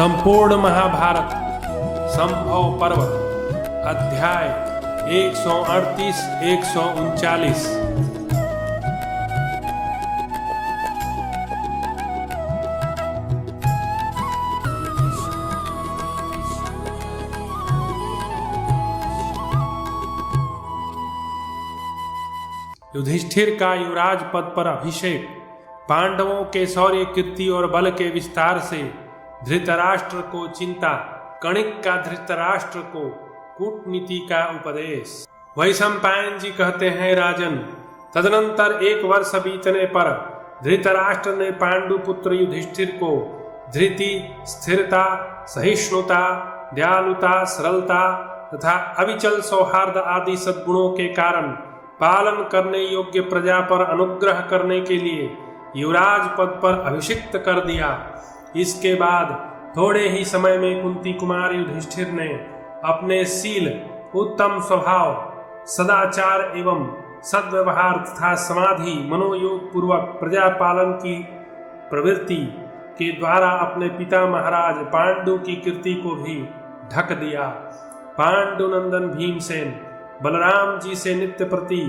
संपूर्ण महाभारत संभव पर्व अध्याय 138-139। युधिष्ठिर का युवराज पद पर अभिषेक, पांडवों के शौर्य कीर्ति और बल के विस्तार से धृतराष्ट्र को चिंता, कणिक का धृतराष्ट्र को कूटनीति का उपदेश। वैशंपायन जी कहते हैं, राजन, तदनंतर 1 वर्ष बीतने पर धृतराष्ट्र ने पांडुपुत्र युधिष्ठिर को धृति, स्थिरता, सहिष्णुता, दयालुता, सरलता तथा अविचल सौहार्द आदि सद्गुणों के कारण पालन करने योग्य प्रजा पर अनुग्रह करने के लिए युवराज पद पर अभिषिक्त कर दिया। इसके बाद थोड़े ही समय में कुंती कुमार युधिष्ठिर ने अपने शील, उत्तम स्वभाव, सदाचार एवं सद्व्यवहार तथा समाधि मनोयोग पूर्वक प्रजा पालन की प्रवृत्ति के द्वारा अपने पिता महाराज पांडु की कीर्ति को भी ढक दिया। पांडुनंदन भीमसेन बलराम जी से नित्य प्रति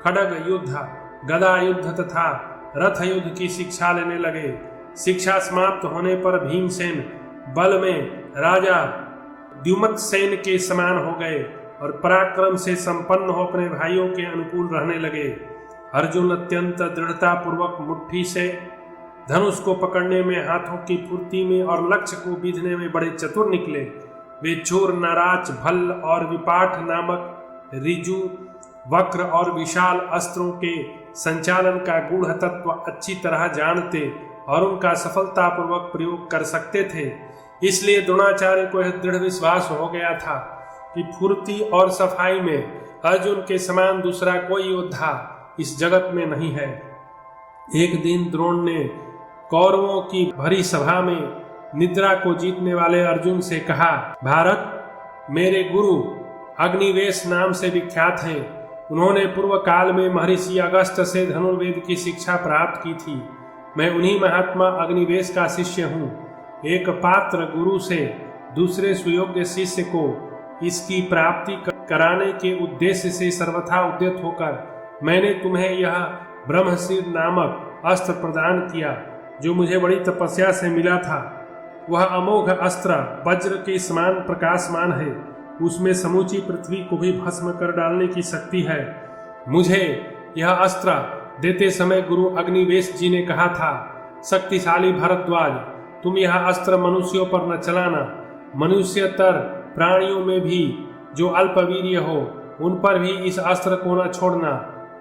खड्ग युद्ध, गदा युद्ध तथा रथ युद्ध की शिक्षा लेने लगे। शिक्षा समाप्त होने पर भीमसेन बल में राजा द्युमत्सेन के समान हो गए और पराक्रम से संपन्न हो अपने भाइयों के अनुकूल रहने लगे। अर्जुन अत्यंत दृढ़ता पूर्वक मुट्ठी से धनुष को पकड़ने में, हाथों की फुर्ती में और लक्ष्य को बीधने में बड़े चतुर निकले। वे चोर, नाराज, भल्ल और विपाठ नामक ऋजु, वक्र और विशाल अस्त्रों के संचालन का गूढ़ तत्व अच्छी तरह जानते और उनका सफलतापूर्वक प्रयोग कर सकते थे। इसलिए द्रोणाचार्य को यह दृढ़ विश्वास हो गया था कि फुर्ती और सफाई में अर्जुन के समान दूसरा कोई योद्धा इस जगत में नहीं है। एक दिन द्रोण ने कौरवों की भरी सभा में निद्रा को जीतने वाले अर्जुन से कहा, भारत मेरे गुरु अग्निवेश नाम से विख्यात हैं। उन्होंने पूर्व काल में महर्षि अगस्त्य से धनुर्वेद की शिक्षा प्राप्त की थी। मैं उन्हीं महात्मा अग्निवेश का शिष्य हूँ। एक पात्र गुरु से दूसरे सुयोग्य शिष्य को इसकी प्राप्ति कराने के उद्देश्य से सर्वथा उद्यत होकर मैंने तुम्हें यह ब्रह्मशीर नामक अस्त्र प्रदान किया, जो मुझे बड़ी तपस्या से मिला था। वह अमोघ अस्त्र वज्र के समान प्रकाशमान है। उसमें समूची पृथ्वी को भी भस्म कर डालने की शक्ति है। मुझे यह अस्त्र देते समय गुरु अग्निवेश जी ने कहा था, शक्तिशाली भरद्वाज, तुम यह अस्त्र मनुष्यों पर न चलाना। मनुष्यतर प्राणियों में भी जो अल्पवीर्य हो, उन पर भी इस अस्त्र को न छोड़ना।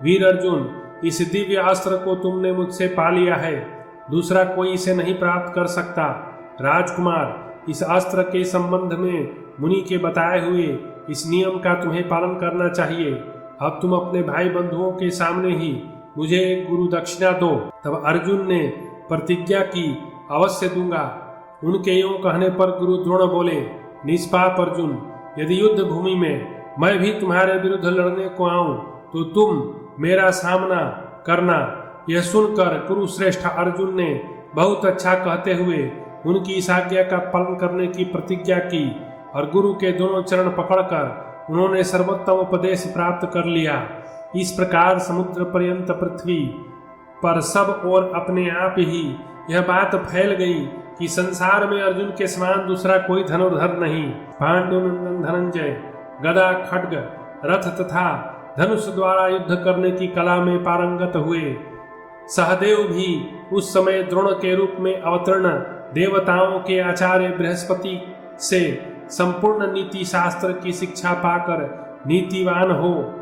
वीर अर्जुन, इस दिव्य अस्त्र को तुमने मुझसे पा लिया है, दूसरा कोई इसे नहीं प्राप्त कर सकता। राजकुमार, इस अस्त्र के संबंध में मुनि के बताए हुए इस नियम का तुम्हें पालन करना चाहिए। अब तुम अपने भाई बंधुओं के सामने ही मुझे एक गुरु दक्षिणा दो। तब अर्जुन ने प्रतिज्ञा की, अवश्य दूंगा। उनके यूं कहने पर गुरु द्रोण बोले, निष्पाप अर्जुन, यदि युद्ध भूमि में मैं भी तुम्हारे विरुद्ध लड़ने को आऊं तो तुम मेरा सामना करना। यह सुनकर कुरुश्रेष्ठ अर्जुन ने बहुत अच्छा कहते हुए उनकी इस आज्ञा का पालन करने की प्रतिज्ञा की और गुरु के दोनों चरण पकड़कर उन्होंने सर्वोत्तम उपदेश प्राप्त कर लिया। इस प्रकार समुद्र पर्यंत पृथ्वी पर सब ओर अपने आप ही यह बात फैल गई कि संसार में अर्जुन के समान दूसरा कोई धनुर्धर नहीं। पांडुनंदन धनंजय गदा, खड्ग, रथ तथा धनुष द्वारा युद्ध करने की कला में पारंगत हुए। सहदेव भी उस समय द्रोण के रूप में अवतीर्ण देवताओं के आचार्य बृहस्पति से संपूर्ण नीति शास्त्र की शिक्षा पाकर नीतिवान हो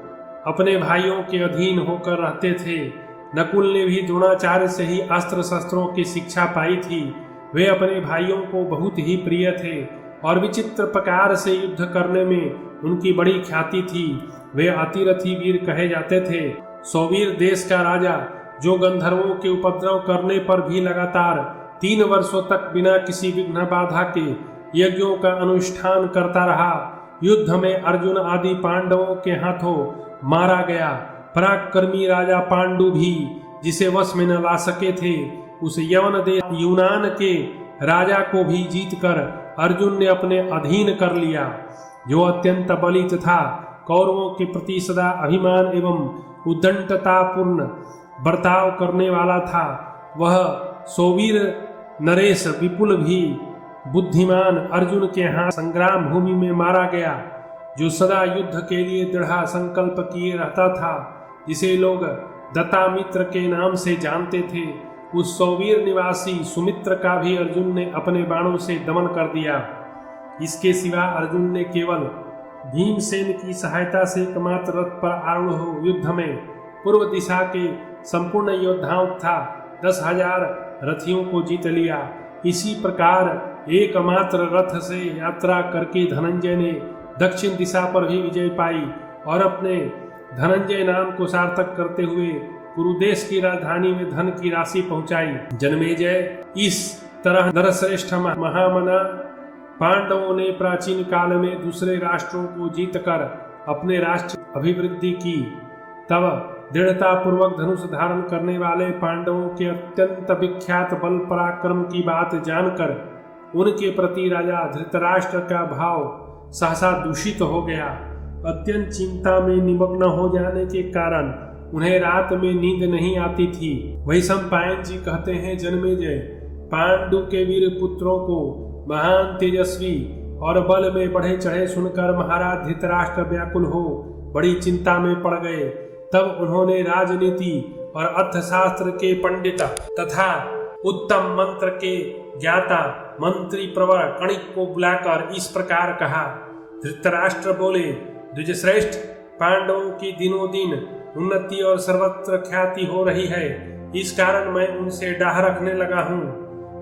अपने भाइयों के अधीन होकर रहते थे। नकुल ने भी द्रोणाचार्य से ही अस्त्र शस्त्रों की शिक्षा पाई थी। वे अपने भाइयों को बहुत ही प्रिय थे और विचित्र प्रकार से युद्ध करने में उनकी बड़ी ख्याति थी। वे अतिरथी वीर कहे जाते थे। सौवीर देश का राजा, जो गंधर्वों के उपद्रव करने पर भी लगातार 3 वर्षों तक बिना किसी विघ्न बाधा के यज्ञों का अनुष्ठान करता रहा, युद्ध में अर्जुन आदि पांडवों के हाथों मारा गया। पराक्रमी राजा पांडु भी, जिसे वश में न ला सके थे, उस यवन देश यूनान के राजा को भी जीतकर अर्जुन ने अपने अधीन कर लिया। जो अत्यंत बली तथा कौरवों के प्रति सदा अभिमान एवं उद्दंडतापूर्ण बर्ताव करने वाला था, वह सोवीर नरेश विपुल भी बुद्धिमान अर्जुन के हाथ संग्राम भूमि में मारा गया। जो सदा युद्ध के लिए दृढ़ संकल्प किए रहता था, जिसे लोग दत्तामित्र के नाम से जानते थे, उस सौवीर निवासी सुमित्र का भी अर्जुन ने अपने बाणों से दमन कर दिया। इसके सिवा अर्जुन ने केवल भीमसेन की सहायता से एकमात्र रथ पर आरूढ़ हो युद्ध में पूर्व दिशा के संपूर्ण योद्धाओं तथा 10,000 रथियों को जीत लिया। इसी प्रकार एकमात्र रथ से यात्रा करके धनंजय ने दक्षिण दिशा पर भी विजय पाई और अपने धनंजय नाम को सार्थक करते हुए कुरुदेश की राजधानी में धन की राशि पहुंचाई। जन्मेजय, इस तरह नरश्रेष्ठ महामना पांडवों ने प्राचीन काल में दूसरे राष्ट्रों को जीतकर अपने राष्ट्र अभिवृद्धि की। तब दृढ़ता पूर्वक धनुष धारण करने वाले पांडवों के अत्यंत विख्यात बल पराक्रम की बात जानकर उनके प्रति राजा धृतराष्ट्र का भाव सहसा दूषित हो गया। अत्यंत चिंता में निमग्न हो जाने के कारण उन्हें रात में नींद नहीं आती थी। वैशंपायन जी कहते हैं, जन्मेजय, पांडु के वीर पुत्रों को महान तेजस्वी और बल में बढ़े चढ़े सुनकर महाराज धृतराष्ट्र व्याकुल हो बड़ी चिंता में पड़ गए। तब उन्होंने राजनीति और अर्थशास्त्र के पंडित तथा उत्तम मंत्र के ज्ञाता मंत्री प्रवर कणिक को बुलाकर इस प्रकार कहा। धृतराष्ट्र बोले, द्विजश्रेष्ठ, पांडवों की दिनों दिन उन्नति और सर्वत्र ख्याति हो रही है, इस कारण मैं उनसे डाह रखने लगा हूँ।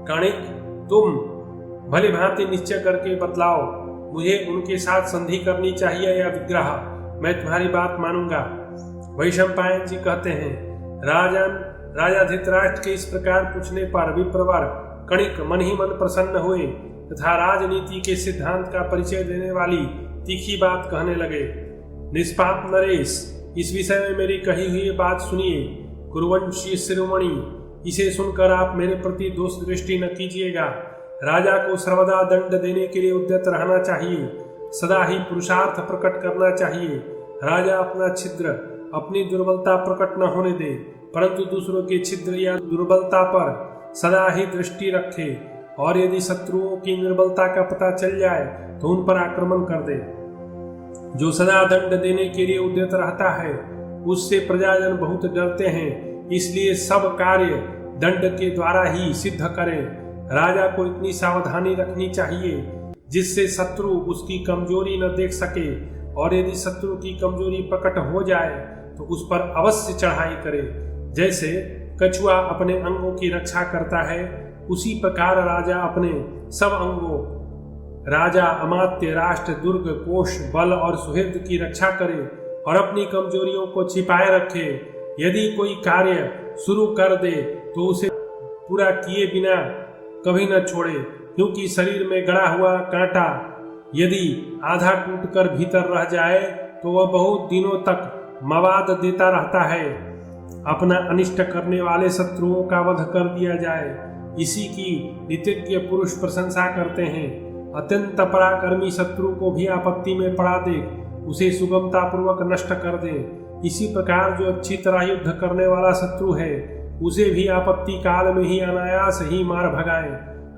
कणिक, तुम भली भांति निश्चय करके बतलाओ, मुझे उनके साथ संधि करनी चाहिए या विग्रह? मैं तुम्हारी बात मानूंगा। वैशंपायन जी कहते हैं, राजा धृतराष्ट्र के इस प्रकार पूछने पर विप्रवर कणिक मन ही मन प्रसन्न हुए तथा राजनीति के सिद्धांत का परिचय देने वाली तीखी बात कहने लगे। निष्पाप नरेश, इस विषय में मेरी कही हुई बात सुनिए। कुरुवंशी शिरोमणि, इसे सुनकर आप मेरे प्रति दोष दृष्टि न कीजिएगा। राजा को सर्वदा दंड देने के लिए उद्यत रहना चाहिए, सदा ही पुरुषार्थ प्रकट करना चाहिए। राजा अपना छिद्र, अपनी दुर्बलता प्रकट न होने दे, परंतु दूसरों के छिद्र या दुर्बलता पर सदा ही दृष्टि रखे, और यदि शत्रुओं की निर्बलता का पता चल जाए तो उन पर आक्रमण कर दे। जो सदा दंड देने के लिए उद्यत रहता है, उससे प्रजाजन बहुत डरते हैं, इसलिए सब कार्य दंड के द्वारा ही सिद्ध करें। राजा को इतनी सावधानी रखनी चाहिए जिससे शत्रु उसकी कमजोरी न देख सके, और यदि शत्रु की कमजोरी प्रकट हो जाए तो उस पर अवश्य चढ़ाई करे। जैसे कछुआ अपने अंगों की रक्षा करता है, उसी प्रकार राजा अपने सब अंगों, राजा, अमात्य, राष्ट्र, दुर्ग, कोष, बल और सुहृद की रक्षा करे और अपनी कमजोरियों को छिपाए रखे। यदि कोई कार्य शुरू कर दे तो उसे पूरा किए बिना कभी न छोड़े, क्योंकि शरीर में गड़ा हुआ कांटा यदि आधा टूटकर भीतर रह जाए तो वह बहुत दिनों तक मवाद देता रहता है। अपना अनिष्ट करने वाले शत्रुओं का वध कर दिया जाए, इसी की नीतिज्ञ पुरुष प्रशंसा करते हैं। अत्यंत पराक्रमी शत्रु को भी आपत्ति में पड़ा दे, उसे सुगमता पूर्वक नष्ट कर दे। इसी प्रकार जो अच्छी तरह युद्ध करने वाला शत्रु है, उसे भी आपत्ति काल में ही अनायास ही मार भगाएं।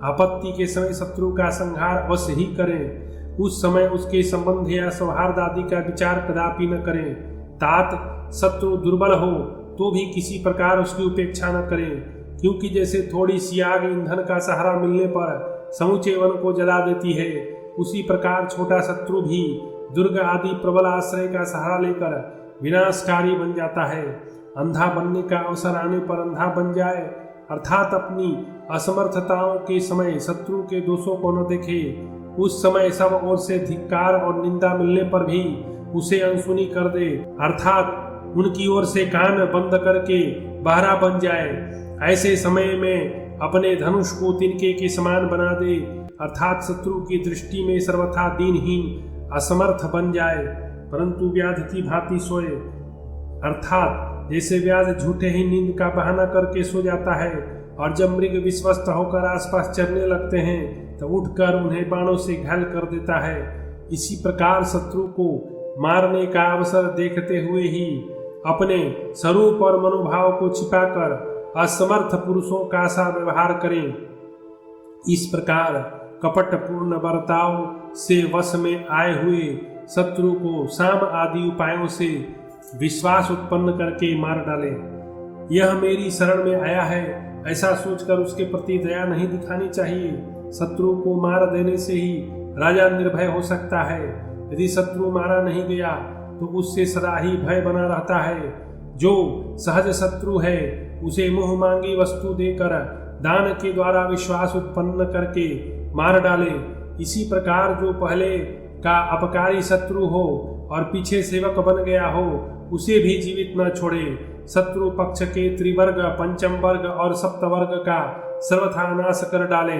आपत्ति के समय शत्रु का संहार अवश्य ही करें, उस समय उसके संबंध या सौहार्द आदि का विचार कदापि न करें। तात शत्रु दुर्बल हो तो भी किसी प्रकार उसकी उपेक्षा न करें, क्योंकि जैसे थोड़ी सी आग ईंधन का सहारा मिलने पर समूचे वन को जला देती है, उसी प्रकार छोटा शत्रु भी दुर्ग आदि प्रबल आश्रय का सहारा लेकर विनाशकारी बन जाता है। अंधा बनने का अवसर आने पर अंधा बन जाए, अर्थात अपनी असमर्थताओं के समय शत्रु के दोषों को न देखे, उस समय सब ओर से धिक्कार और निंदा मिलने पर भी उसे अनसुनी कर दे, अर्थात उनकी ओर से कान बंद करके बहरा बन जाए। ऐसे समय में अपने धनुष को तिनके के समान बना दे, अर्थात शत्रु की दृष्टि में सर्वथा दीनहीन असमर्थ बन जाए, परंतु व्याध की भांति सोए, अर्थात जैसे व्याध झूठे ही नींद का बहाना करके सो जाता है, और जब मृग विश्वस्त होकर आसपास चरने लगते हैं तो उठकर उन्हें बाणों से घायल कर देता है। इसी प्रकार शत्रु को मारने का अवसर देखते हुए ही अपने स्वरूप और मनोभाव को छिपाकर असमर्थ पुरुषों का सा व्यवहार करें। इस प्रकार कपटपूर्ण बर्ताव से वश में आए हुए शत्रु को साम आदि उपायों से विश्वास उत्पन्न करके मार डाले। यह मेरी शरण में आया है ऐसा सोचकर उसके प्रति दया नहीं दिखानी चाहिए। शत्रु को मार देने से ही राजा निर्भय हो सकता है। यदि शत्रु मारा नहीं गया तो उससे सदा ही भय बना रहता है। जो सहज शत्रु है उसे मुंह मांगी वस्तु देकर दान के द्वारा विश्वास उत्पन्न करके मार डाले। इसी प्रकार जो पहले का अपकारी शत्रु हो और पीछे सेवक बन गया हो उसे भी जीवित न छोड़े। शत्रु पक्ष के त्रिवर्ग, पंचम वर्ग और सप्तवर्ग का सर्वथा नाश कर डाले।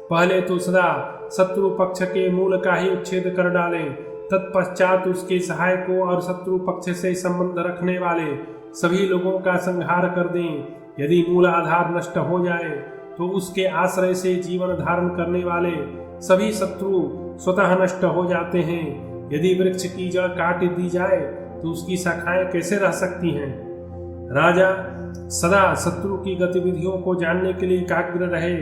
पहले तो सदा शत्रु पक्ष के मूल का ही उच्छेद कर डाले, तत्पश्चात उसके सहायकों और शत्रु पक्ष से संबंध रखने वाले सभी लोगों का संहार कर दें। यदि मूल आधार नष्ट हो जाए तो उसके आश्रय से जीवन धारण करने वाले सभी शत्रु स्वतः नष्ट हो जाते हैं। यदि वृक्ष की जड़ काट दी जाए तो उसकी शाखाएं कैसे रह सकती हैं। राजा सदा शत्रु की गतिविधियों को जानने के लिए एकाग्र रहे,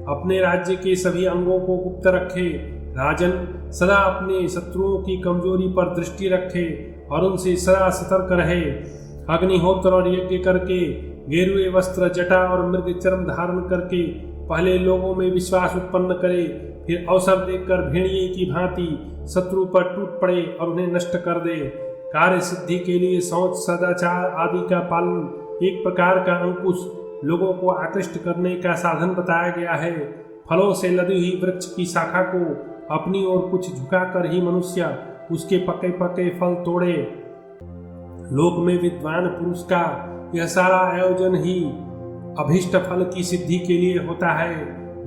अपने राज्य के सभी अंगों को गुप्त रखे। राजन सदा अपने शत्रुओं की कमजोरी पर दृष्टि रखे और उनसे सदा सतर्क रहे। अग्निहोत्र और यज्ञ करके, गेरुए वस्त्र, जटा और मृग चर्म धारण करके पहले लोगों में विश्वास उत्पन्न करे, फिर अवसर देखकर भेड़िए की भांति शत्रु पर टूट पड़े और उन्हें नष्ट कर दे। कार्य सिद्धि के लिए शौच, सदाचार आदि का पालन एक प्रकार का अंकुश लोगों को आकृष्ट करने का साधन बताया गया है। फलों से लदी हुई वृक्ष की शाखा को अपनी ओर कुछ झुकाकर ही मनुष्य उसके पके पके फल तोड़े। लोक में विद्वान पुरुष का यह सारा आयोजन ही अभीष्ट फल की सिद्धि के लिए होता है।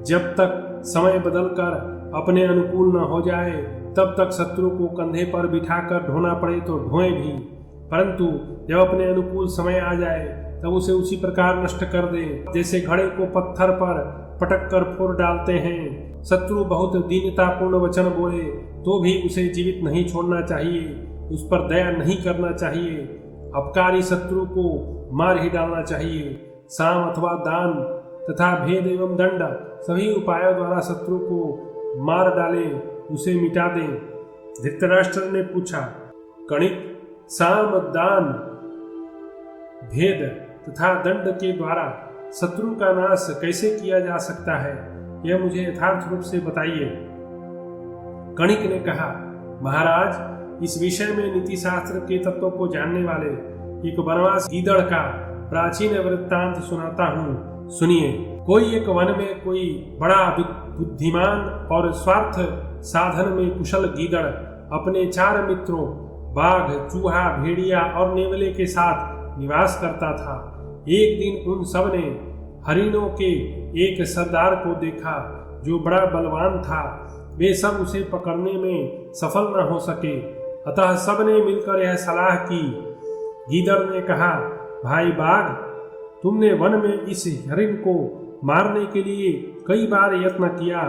जब तक समय बदलकर अपने अनुकूल न हो जाए तब तक शत्रु को कंधे पर बिठाकर ढोना पड़े तो ढोए भी, परंतु जब अपने अनुकूल समय आ जाए तब उसे उसी प्रकार नष्ट कर दे जैसे घड़े को पत्थर पर पटक कर फोड़ डालते हैं। शत्रु बहुत दीनतापूर्ण वचन बोले तो भी उसे जीवित नहीं छोड़ना चाहिए, उस पर दया नहीं करना चाहिए। अपकारी शत्रु को मार ही डालना चाहिए। साम अथवा दान तथा भेद एवं दंड सभी उपायों द्वारा शत्रु को मार डाले, उसे मिटा दें। धृतराष्ट्र ने पूछा, कणिक, साम, दान, भेद तथा दंड के द्वारा शत्रु का नाश कैसे किया जा सकता है, यह मुझे यथार्थ रूप से बताइए। कणिक ने कहा, महाराज, इस विषय में नीति शास्त्र के तत्वों को जानने वाले एक वनवास गीदड़ का प्राचीन वृत्तांत सुनाता हूँ, सुनिए। कोई एक वन में कोई बड़ा बुद्धिमान और स्वार्थ साधन में कुशल गीदड़ अपने 4 मित्रों बाघ, चूहा, भेड़िया और नेवले के साथ निवास करता था। एक दिन उन सब ने हरिणों के एक सरदार को देखा जो बड़ा बलवान था। वे सब उसे पकड़ने में सफल न हो सके, अतः सब ने मिलकर यह सलाह की। गीदड़ ने कहा, भाई बाघ, तुमने वन में इस हरिण को मारने के लिए कई बार यत्न किया,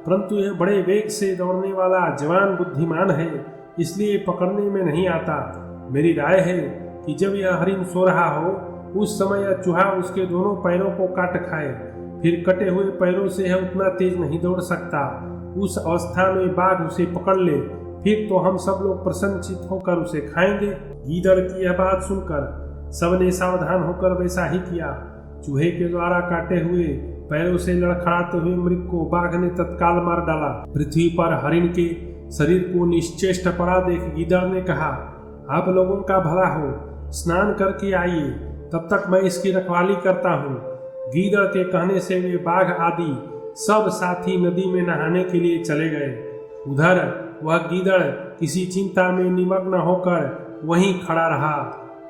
परंतु यह बड़े वेग से दौड़ने वाला जवान बुद्धिमान है, इसलिए पकड़ने में नहीं आता। मेरी राय है कि जब यह हरिण सो रहा हो उस समय यह चूहा उसके दोनों पैरों को काट खाए, फिर कटे हुए पैरों से यह उतना तेज नहीं दौड़ सकता। उस अवस्था में बाघ उसे पकड़ ले, फिर तो हम सब लोग प्रसन्नचित होकर उसे खाएंगे। गीदड़ की यह बात सुनकर सबने सावधान होकर वैसा ही किया। चूहे के द्वारा काटे हुए पैरों से लड़खड़ाते हुए मृग को बाघ ने तत्काल मार डाला। पृथ्वी पर हरिण के शरीर को निश्चेष्ट पड़ा देख गीदड़ ने कहा, आप लोगों का भला हो, स्नान करके आइए, तब तक मैं इसकी रखवाली करता हूँ। गीदड़ के कहने से वे बाघ आदि सब साथी नदी में नहाने के लिए चले गए। उधर वह गीदड़ किसी चिंता में निमग्न होकर वहीं खड़ा रहा।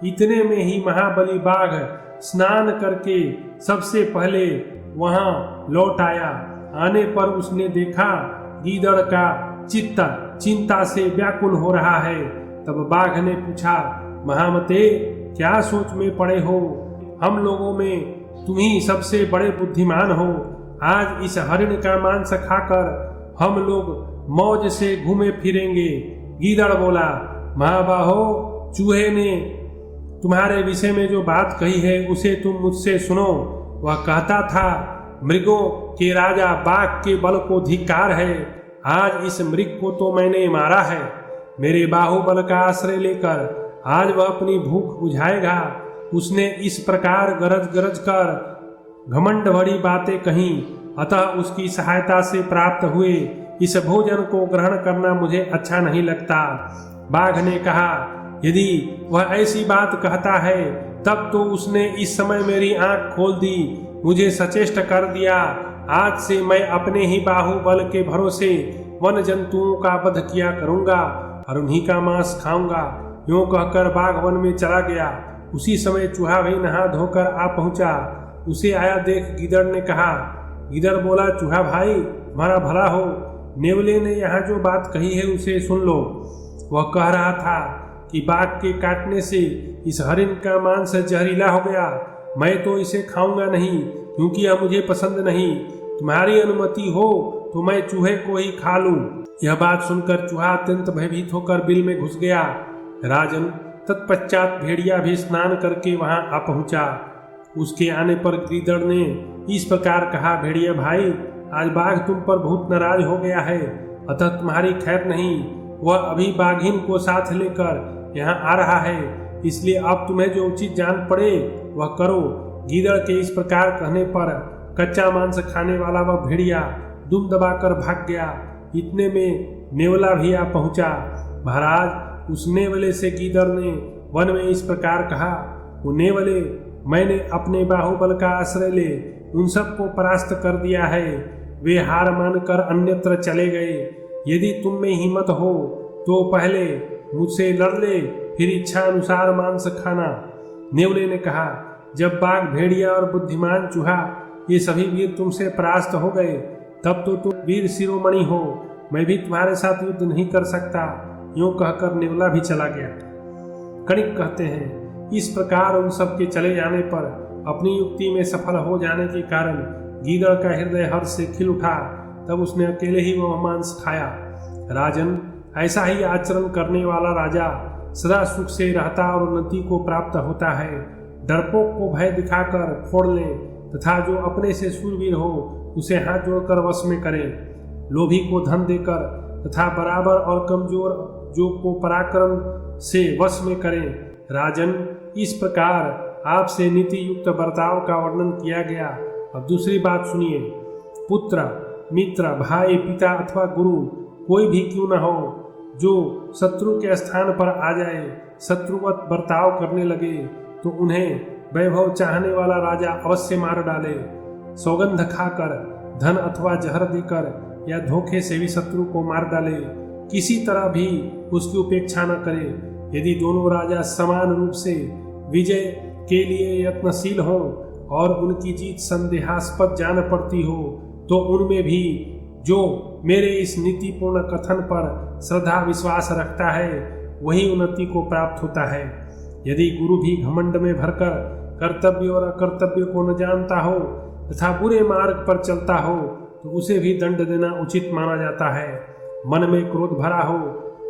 इतने में ही महाबली बाघ स्नान करके सबसे पहले वहां लौट आया। आने पर उसने देखा गीदड़ का चित्त चिंता से व्याकुल हो रहा है। तब बाघ ने पूछा, महामते, क्या सोच में पड़े हो? हम लोगों में तुम ही सबसे बड़े बुद्धिमान हो। आज इस हरिण का मांस खाकर हम लोग मौज से घूमे फिरेंगे। गीदड़ बोला, महाबाहो, चूहे ने तुम्हारे विषय में जो बात कही है उसे तुम मुझसे सुनो। वह कहता था, मृगों के राजा बाघ के बल को धिक्कार है। आज इस मृग को तो मैंने मारा है। मेरे बाहुबल का आश्रय लेकर आज वह अपनी भूख बुझाएगा। उसने इस प्रकार गरज गरज कर घमंड भरी बातें कही, अतः उसकी सहायता से प्राप्त हुए इस भोजन को ग्रहण करना मुझे अच्छा नहीं लगता। बाघ ने कहा, यदि वह ऐसी बात कहता है तब तो उसने इस समय मेरी आंख खोल दी, मुझे सचेष्ट कर दिया। आज से मैं अपने ही बाहुबल के भरोसे वन जंतुओं का वध किया करूंगा और उन्हीं का मांस खाऊंगा। यूं कहकर बाघ वन में चला गया। उसी समय चूहा भी नहा धोकर आ पहुंचा। उसे आया देख गीदड़ ने कहा, गीदड़ बोला, चूहा भाई, हमारा भला हो। नेवले ने यहाँ जो बात कही है उसे सुन लो। वह कह रहा था कि बाघ के काटने से इस हरिण का मांस जहरीला हो गया। मैं तो इसे खाऊंगा नहीं क्योंकि यह मुझे पसंद नहीं। तुम्हारी अनुमति हो तो मैं चूहे को ही खा लूं। यह बात सुनकर चूहा अत्यंत भयभीत होकर बिल में घुस गया। राजन, तत्पश्चात भेड़िया भी स्नान करके वहां आ पहुंचा। उसके आने पर गीदड़ ने इस प्रकार कहा, भेड़िया भाई, आज बाघ तुम पर बहुत नाराज हो गया है, अतः तुम्हारी खैर नहीं। वह अभी बाघिन को साथ लेकर यहाँ आ रहा है, इसलिए अब तुम्हें जो उचित जान पड़े वह करो। गीदड़ के इस प्रकार कहने पर कच्चा मांस खाने वाला वह भेड़िया दुम दबाकर भाग गया। इतने में नेवला भी आ पहुंचा। महाराज, उस नेवले से गीदड़ ने वन में इस प्रकार कहा, वो नेवले, मैंने अपने बाहुबल का आश्रय ले उन सबको परास्त कर दिया है। वे हार मानकर अन्यत्र चले गए। यदि तुम में हिम्मत हो तो पहले मुझसे लड़ ले, फिर इच्छा अनुसार मांस खाना। नेवले ने कहा, जब बाघ, भेड़िया और बुद्धिमान चूहा ये सभी वीर तुमसे परास्त हो गए तब तो तुम वीर शिरोमणि हो। मैं भी तुम्हारे साथ युद्ध नहीं कर सकता। यूं कहकर नेवला भी चला गया। कणिक कहते हैं, इस प्रकार उन सब के चले जाने पर अपनी युक्ति में सफल हो जाने के कारण गीदड़ का हृदय हर्ष से खिल उठा। तब उसने अकेले ही वह मांस खाया। राजन, ऐसा ही आचरण करने वाला राजा सदा सुख से रहता और उन्नति को प्राप्त होता है। डरपोक को भय दिखाकर फोड़ ले तथा जो अपने से शूरवीर हो उसे हाथ जोड़कर वश में करे। लोभी को धन देकर तथा बराबर और कमजोर जो को पराक्रम से वश में करे। राजन, इस प्रकार आपसे नीति युक्त बर्ताव का वर्णन किया गया। अब दूसरी बात सुनिए। पुत्र, मित्र, भाई, पिता अथवा गुरु कोई भी क्यों न हो, जो शत्रु के स्थान पर आ जाए, शत्रुवत बर्ताव करने लगे तो उन्हें वैभव चाहने वाला राजा अवश्य मार डाले। सौगंध खाकर, धन अथवा जहर देकर या धोखे से भी शत्रु को मार डाले। किसी तरह भी उसकी उपेक्षा न करे। यदि दोनों राजा समान रूप से विजय के लिए यत्नशील हों और उनकी जीत संदेहास्पद जान पड़ती हो तो उनमें भी जो मेरे इस नीतिपूर्ण कथन पर श्रद्धा विश्वास रखता है वही उन्नति को प्राप्त होता है। यदि गुरु भी घमंड में भरकर कर्तव्य और अकर्तव्य को न जानता हो तथा बुरे मार्ग पर चलता हो तो उसे भी दंड देना उचित माना जाता है। मन में क्रोध भरा हो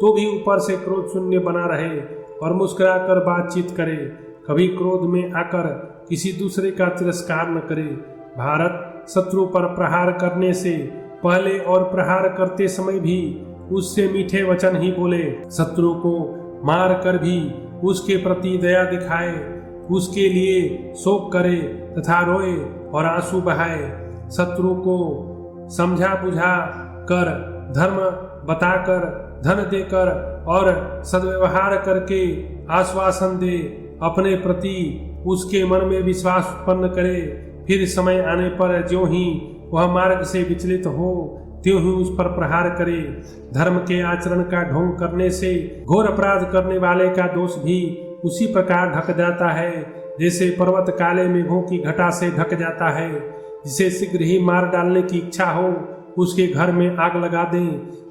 तो भी ऊपर से क्रोध शून्य बना रहे और मुस्कुराकर बातचीत करे। कभी क्रोध में आकर किसी दूसरे का तिरस्कार न करे। भारत, शत्रु पर प्रहार करने से पहले और प्रहार करते समय भी उससे मीठे वचन ही बोले। शत्रु को मार कर भी उसके प्रति दया दिखाए, उसके लिए शोक करे तथा रोए और आंसू बहाए। शत्रु को समझा बुझा कर, धर्म बताकर, धन देकर और सद्व्यवहार करके आश्वासन दे, अपने प्रति उसके मन में विश्वास उत्पन्न करे। फिर समय आने पर ज्यों ही वह मार्ग से विचलित हो त्यों ही उस पर प्रहार करे। धर्म के आचरण का ढोंग करने से घोर अपराध करने वाले का दोष भी उसी प्रकार ढक जाता है जैसे पर्वत काले मेघों की घटा से ढक जाता है। जिसे शीघ्र ही मार डालने की इच्छा हो उसके घर में आग लगा दें।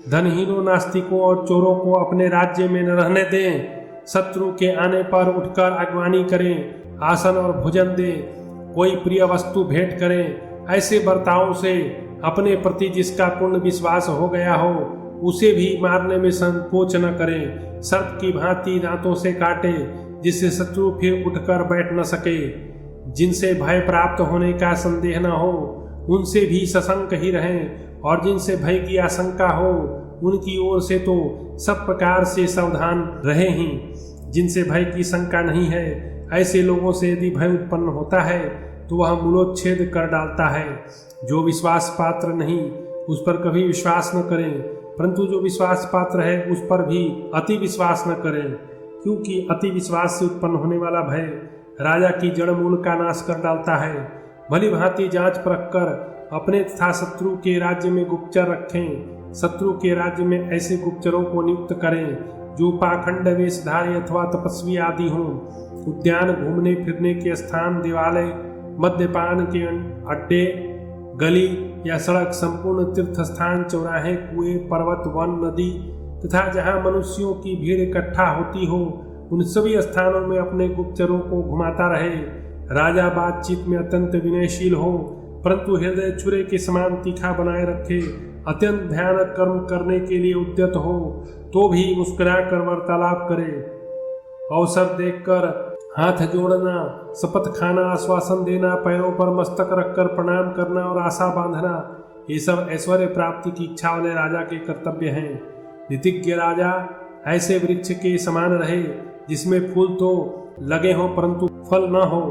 धनहीनों, नास्तिकों और चोरों को अपने राज्य में न रहने दें। शत्रु के आने पर उठकर अगवानी करें, आसन और भोजन दें, कोई प्रिय वस्तु भेंट करें। ऐसे बर्तावों से अपने प्रति जिसका पूर्ण विश्वास हो गया हो उसे भी मारने में संकोच न करें। सर्प की भांति दांतों से काटे जिससे शत्रु फिर उठकर बैठ न सके। जिनसे भय प्राप्त होने का संदेह न हो उनसे भी सशंक ही रहें, और जिनसे भय की आशंका हो उनकी ओर से तो सब प्रकार से सावधान रहे ही। जिनसे भय की शंका नहीं है ऐसे लोगों से यदि भय उत्पन्न होता है तो वह मूलोच्छेद कर डालता है। जो विश्वास पात्र नहीं उस पर कभी विश्वास न करें, परंतु जो विश्वास पात्र है उस पर भी अति विश्वास न करें, क्योंकि अति विश्वास से उत्पन्न होने वाला भय राजा की जड़ मूल का नाश कर डालता है। भली भांति जांच परख कर अपने तथा शत्रु के राज्य में गुप्तचर रखें। शत्रु के राज्य में ऐसे गुप्तचरों को नियुक्त करें जो पाखंड वेशधारी अथवा तपस्वी आदि हों। उद्यान, घूमने फिरने के स्थान, देवालय, मद्यपान के अड्डे, गली या सड़क, संपूर्ण तीर्थ स्थान, चौराहे, कुएं, पर्वत, वन, नदी तथा जहाँ मनुष्यों की भीड़ इकट्ठा होती हो उन सभी स्थानों में अपने गुप्तचरों को घुमाता रहे। राजा बातचीत में अत्यंत विनयशील हो, परंतु हृदय छुरे के समान तीखा बनाए रखे। अत्यंत भयानक कर्म करने के लिए उद्यत हो तो भी मुस्कुरा कर वार्तालाप करे। अवसर देखकर हाथ जोड़ना, शपथ खाना, आश्वासन देना, पैरों पर मस्तक रखकर प्रणाम करना और आशा बांधना, ये सब ऐश्वर्य प्राप्ति की इच्छा वाले राजा के कर्तव्य हैं। नीतिज्ञ राजा ऐसे वृक्ष के समान रहे जिसमें फूल तो लगे हों परंतु फल न हो।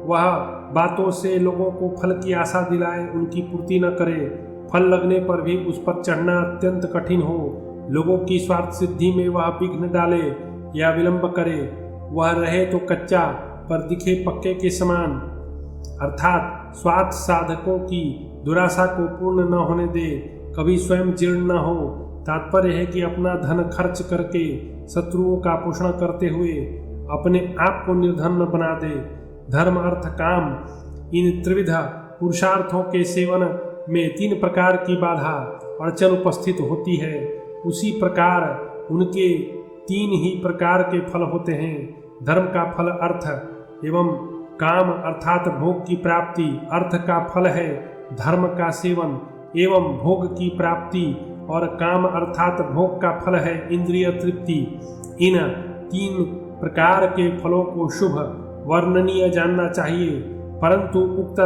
वह बातों से लोगों को फल की आशा दिलाए, उनकी पूर्ति न करे। फल लगने पर भी उस पर चढ़ना अत्यंत कठिन हो। लोगों की स्वार्थ सिद्धि में वह विघ्न डाले या विलंब करे। वह रहे तो कच्चा पर दिखे पक्के के समान, अर्थात स्वार्थ साधकों की दुराशा को पूर्ण न होने दे, कभी स्वयं जीर्ण न हो। तात्पर्य है कि अपना धन खर्च करके शत्रुओं का पोषण करते हुए अपने आप को निर्धन न बना दे। धर्म, अर्थ, काम, इन त्रिविध पुरुषार्थों के सेवन में 3 प्रकार की बाधा अड़चन उपस्थित होती है। उसी प्रकार उनके 3 ही प्रकार के फल होते हैं। धर्म का फल अर्थ एवं काम अर्थात भोग की प्राप्ति, अर्थ का फल है धर्म का सेवन एवं भोग की प्राप्ति, और काम अर्थात भोग का फल है इंद्रिय तृप्ति। इन 3 प्रकार के फलों को शुभ वर्णनीय जानना चाहिए, परंतु उक्त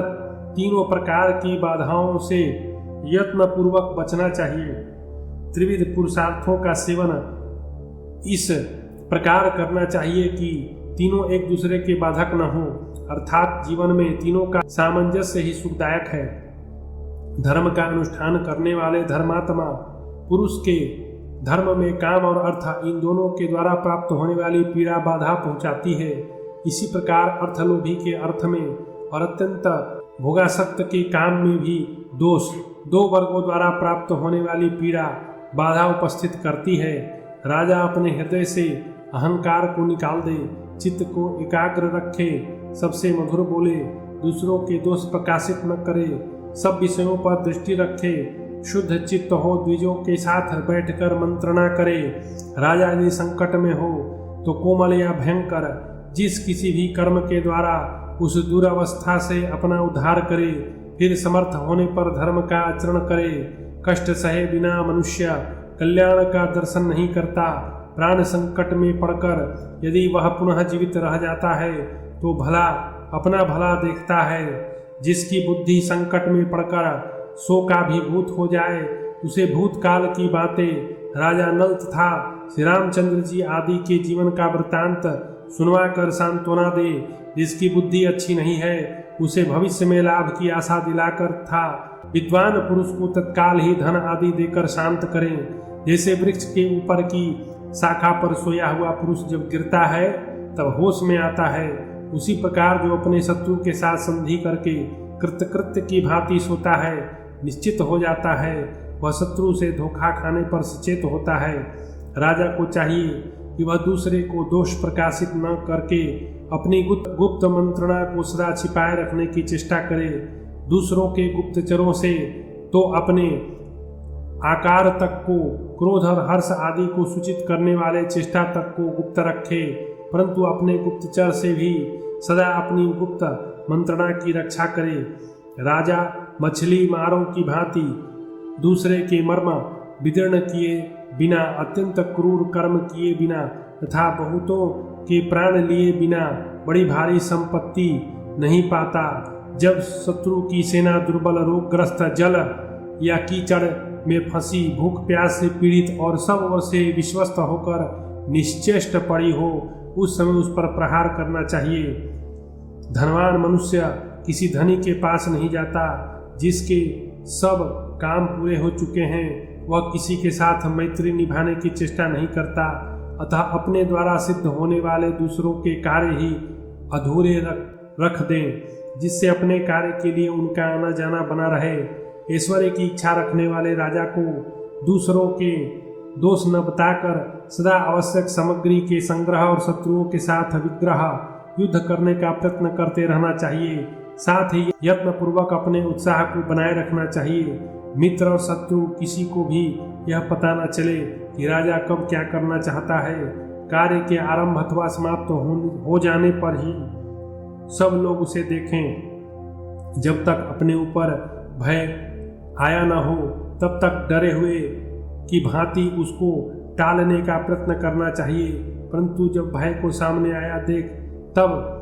तीनों प्रकार की बाधाओं से यत्न पूर्वक बचना चाहिए। त्रिविध पुरुषार्थों का सेवन इस प्रकार करना चाहिए कि तीनों एक दूसरे के बाधक न हो, अर्थात जीवन में तीनों का सामंजस्य ही सुखदायक है। धर्म का अनुष्ठान करने वाले धर्मात्मा पुरुष के धर्म में काम और अर्थ इन दोनों के द्वारा प्राप्त होने वाली पीड़ा बाधा पहुंचाती है। इसी प्रकार अर्थलोभी के अर्थ में और अत्यंत भोगासक्त के काम में भी दोष 2 वर्गों द्वारा प्राप्त होने वाली पीड़ा बाधा उपस्थित करती है। राजा अपने हृदय से अहंकार को निकाल दे, चित्त को एकाग्र रखे, सबसे मधुर बोले, दूसरों के दोष प्रकाशित न करे, सब विषयों पर दृष्टि रखे, शुद्ध चित्त हो, द्विजों के साथ बैठकर मंत्रणा करे। राजा यदि संकट में हो तो कोमल या भयंकर जिस किसी भी कर्म के द्वारा उस दुरावस्था से अपना उद्धार करे, फिर समर्थ होने पर धर्म का आचरण करे। कष्ट सहे बिना मनुष्य कल्याण का दर्शन नहीं करता। प्राण संकट में पड़कर यदि वह पुनः जीवित रह जाता है तो भला अपना भला देखता है। जिसकी बुद्धि संकट में पड़कर शोकाभिभूत हो जाए उसे भूतकाल की बातें राजा नल तथा श्री रामचंद्र जी आदि के जीवन का वृत्तांत सुनवा कर सांत्वना दे। जिसकी बुद्धि अच्छी नहीं है उसे भविष्य में लाभ की आशा दिलाकर था विद्वान पुरुष को तत्काल ही धन आदि देकर शांत करें। जैसे वृक्ष के ऊपर की शाखा पर सोया हुआ पुरुष जब गिरता है तब होश में आता है, उसी प्रकार जो अपने शत्रु के साथ संधि करके कृतकृत्य की भांति सोता है, निश्चित हो जाता है, वह शत्रु से धोखा खाने पर सचेत होता है। राजा को चाहिए कि वह दूसरे को दोष प्रकाशित न करके अपनी गुप्त मंत्रणा को सदा छिपाए रखने की चेष्टा करे। दूसरों के गुप्तचरों से तो अपने आकार तक को, क्रोध और हर्ष आदि को सूचित करने वाले चेष्टा तक को गुप्त रखे, परंतु अपने गुप्तचर से भी सदा अपनी गुप्त मंत्रणा की रक्षा करे। राजा मछली मारों की भांति दूसरे के मर्म विदीर्ण किए बिना, अत्यंत क्रूर कर्म किए बिना तथा बहुतों के प्राण लिए बिना बड़ी भारी संपत्ति नहीं पाता। जब शत्रु की सेना दुर्बल, रोगग्रस्त, जल या कीचड़ में फंसी, भूख प्यास से पीड़ित और सब ओर से विश्वस्त होकर निश्चेष्ट पड़ी हो, उस समय उस पर प्रहार करना चाहिए। धनवान मनुष्य किसी धनी के पास नहीं जाता। जिसके सब काम पूरे हो चुके हैं वह किसी के साथ मैत्री निभाने की चेष्टा नहीं करता। अतः अपने द्वारा सिद्ध होने वाले दूसरों के कार्य ही अधूरे रख दें, जिससे अपने कार्य के लिए उनका आना जाना बना रहे। ऐश्वर्य की इच्छा रखने वाले राजा को दूसरों के दोष न बताकर सदा आवश्यक सामग्री के संग्रह और शत्रुओं के साथ विग्रह युद्ध करने का प्रयत्न करते रहना चाहिए। साथ ही यत्न पूर्वक अपने उत्साह को बनाए रखना चाहिए। मित्र और शत्रु किसी को भी यह पता न चले कि राजा कब क्या करना चाहता है। कार्य के आरंभ अथवा समाप्त हो जाने पर ही सब लोग उसे देखें। जब तक अपने ऊपर भय आया न हो तब तक डरे हुए की भांति उसको टालने का प्रयत्न करना चाहिए, परंतु जब भय को सामने आया देख तब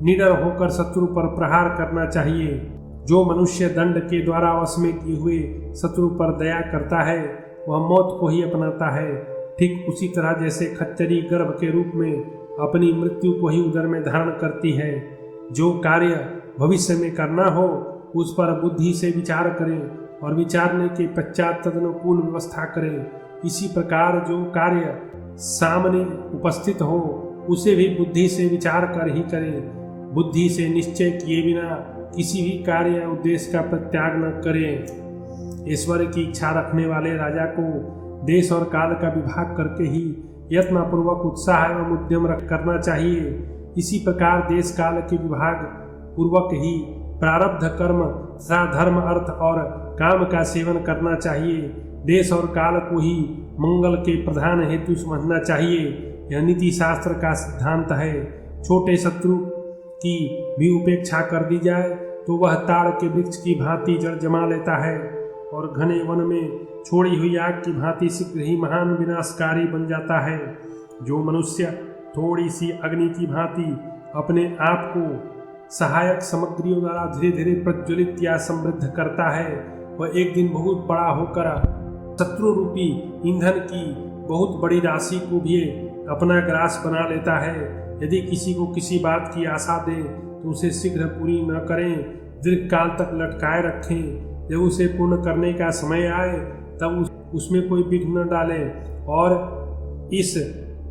निडर होकर शत्रु पर प्रहार करना चाहिए। जो मनुष्य दंड के द्वारा वश में किए हुए शत्रु पर दया करता है वह मौत को ही अपनाता है। ठीक उसी तरह जैसे खच्चरी गर्भ के रूप में अपनी मृत्यु को ही उदर में धारण करती है। जो कार्य भविष्य में करना हो उस पर बुद्धि से विचार करें और विचारने के पश्चात तदनुकूल व्यवस्था करें। इसी प्रकार जो कार्य सामने उपस्थित हो उसे भी बुद्धि से विचार कर ही करें। बुद्धि से निश्चय किए बिना किसी भी कार्य या उद्देश्य का परित्याग न करें। ऐश्वर्य की इच्छा रखने वाले राजा को देश और काल का विभाग करके ही यत्नपूर्वक उत्साह एवं उद्यम करना चाहिए। इसी प्रकार देश काल के विभाग पूर्वक ही प्रारब्ध कर्म तथा धर्म, अर्थ और काम का सेवन करना चाहिए। देश और काल को ही मंगल के प्रधान हेतु समझना चाहिए। यह नीति शास्त्र का सिद्धांत है। छोटे शत्रु की भी उपेक्षा कर दी जाए तो वह ताड़ के वृक्ष की भांति जड़ जमा लेता है और घने वन में छोड़ी हुई आग की भांति शीघ्र ही महान विनाशकारी बन जाता है। जो मनुष्य थोड़ी सी अग्नि की भांति अपने आप को सहायक सामग्रियों द्वारा धीरे धीरे प्रज्वलित या समृद्ध करता है वह एक दिन बहुत बड़ा होकर शत्रु रूपी ईंधन की बहुत बड़ी राशि को भी अपना ग्रास बना लेता है। यदि किसी को किसी बात की आशा दें तो उसे शीघ्र पूरी न करें, दीर्घ काल तक लटकाए रखें। जब उसे पूर्ण करने का समय आए तब उसमें कोई विघ्न न डालें और इस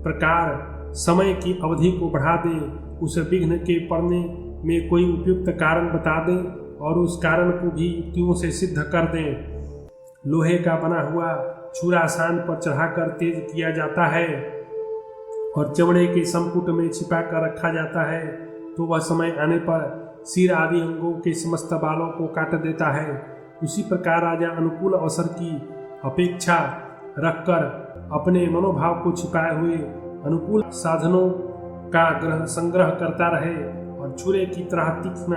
प्रकार समय की अवधि को बढ़ा दें। उस विघ्न के पड़ने में कोई उपयुक्त कारण बता दें और उस कारण को भी युक्तियों से सिद्ध कर दें। लोहे का बना हुआ छुरा शान पर चढ़ाकर तेज किया जाता है और चमड़े के संपुट में छिपा कर रखा जाता है, तो वह समय आने पर सिर आदि अंगों के समस्त बालों को काट देता है। उसी प्रकार राजा अनुकूल अवसर की अपेक्षा रखकर अपने मनोभाव को छिपाए हुए अनुकूल साधनों का संग्रह करता रहे और छुरे की तरह तीक्ष्ण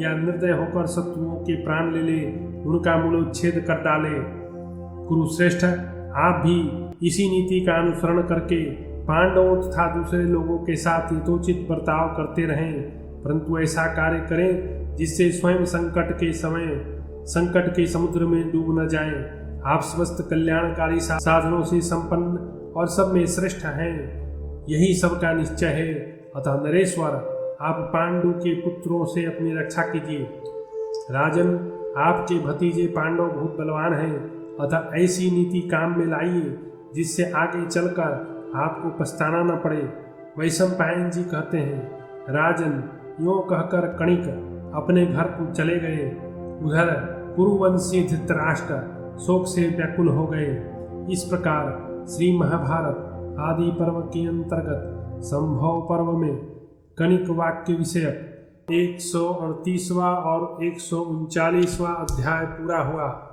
या निर्दय होकर शत्रुओं के प्राण ले ले, उनका मूलोच्छेद कर डाले। कुरुश्रेष्ठ, आप भी इसी नीति का अनुसरण करके पांडवों तथा दूसरे लोगों के साथ यथोचित बर्ताव करते रहें, परंतु ऐसा कार्य करें जिससे स्वयं संकट के समुद्र में डूब न जाएं। आप समस्त कल्याणकारी साधनों से संपन्न और सब में श्रेष्ठ हैं, यही सबका निश्चय है। अतः नरेश्वर, आप पांडु के पुत्रों से अपनी रक्षा कीजिए। राजन, आपके भतीजे पांडव बहुत बलवान हैं, अतः ऐसी नीति काम में लाइए जिससे आगे चलकर आपको पछताना न पड़े। वैशंपायन जी कहते हैं, राजन, यों कहकर कणिक अपने घर को चले गए। उधर कुरुवंशी धृतराष्ट्र शोक से व्याकुल हो गए। इस प्रकार श्री महाभारत आदि पर्व के अंतर्गत संभव पर्व में कणिक वाक्य विषयक 138वां और 139वां अध्याय पूरा हुआ।